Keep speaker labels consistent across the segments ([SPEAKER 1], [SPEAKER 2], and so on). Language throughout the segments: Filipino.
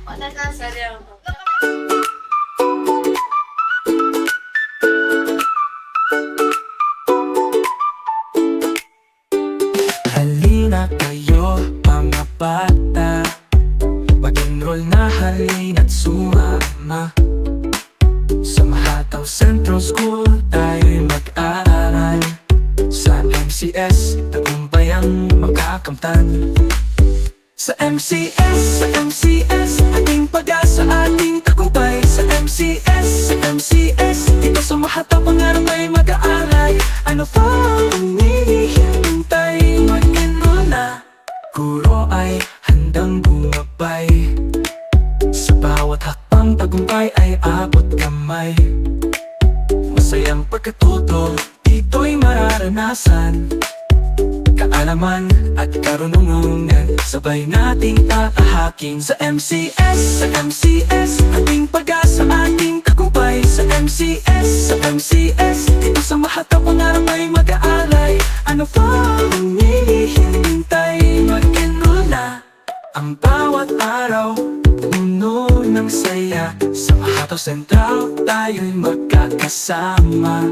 [SPEAKER 1] Wala na sa
[SPEAKER 2] Halina kayo mga bata, mag-enroll na halina't sumama. Sa Mahataw Central School tayo'y mag-aaral. Sa MCS, tagumpayang makakamtan. Sa MCS, ating pag-asa, ating tagumpay. Sa MCS, dito sa Mahataw pangarap ay mag-aaral. Ano pa ang hinihintay? Mag-enroll na, guro ay handang bumabay. Sa bawat hakbang tagumpay ay abot kamay. Masayang pagkatuto, dito'y mararanasan. Kaalaman at karunungan, sabay nating tatahakin. Sa MCS, ating pag-asa, ating tagumpay. Sa MCS, dito sa Mahataw pangarap ay mag-aalay. Ano pa ang hinihintay? Mag-enroll na, ang bawat araw puno ng saya. Sa Mahataw Central tayo'y magkakasama.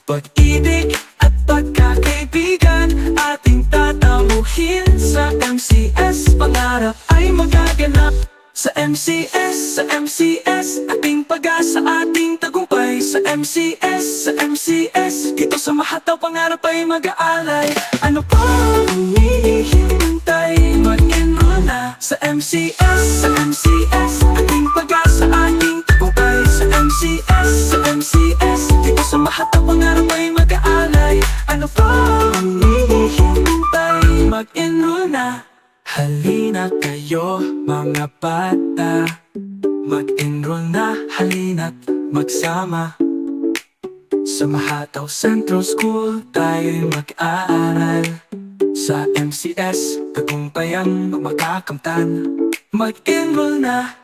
[SPEAKER 2] Pag-ibig at pagkakaibigan ating tatamuhin. Sa MCS, pangarap ay magaganap. Sa MCS, ating pag-asa, ating tagumpay. Sa MCS, dito sa Mahataw pangarap ay mag-aalay. Ano pa ang hinihintay? Mag-enroll na. Sa MCS, ating pag-asa, ating tagumpay. Sa MCS, dito sa Mahataw pangarap ay mag-aalay. Ano pa ang hinihintay? Mag-enroll na. Halina kayo mga bata, mag-enroll na, halina't magsama. Sa Mahataw Central School tayo'y mag-aaral. Sa MCS, tagumpayang makakamtan. Mag-enroll na.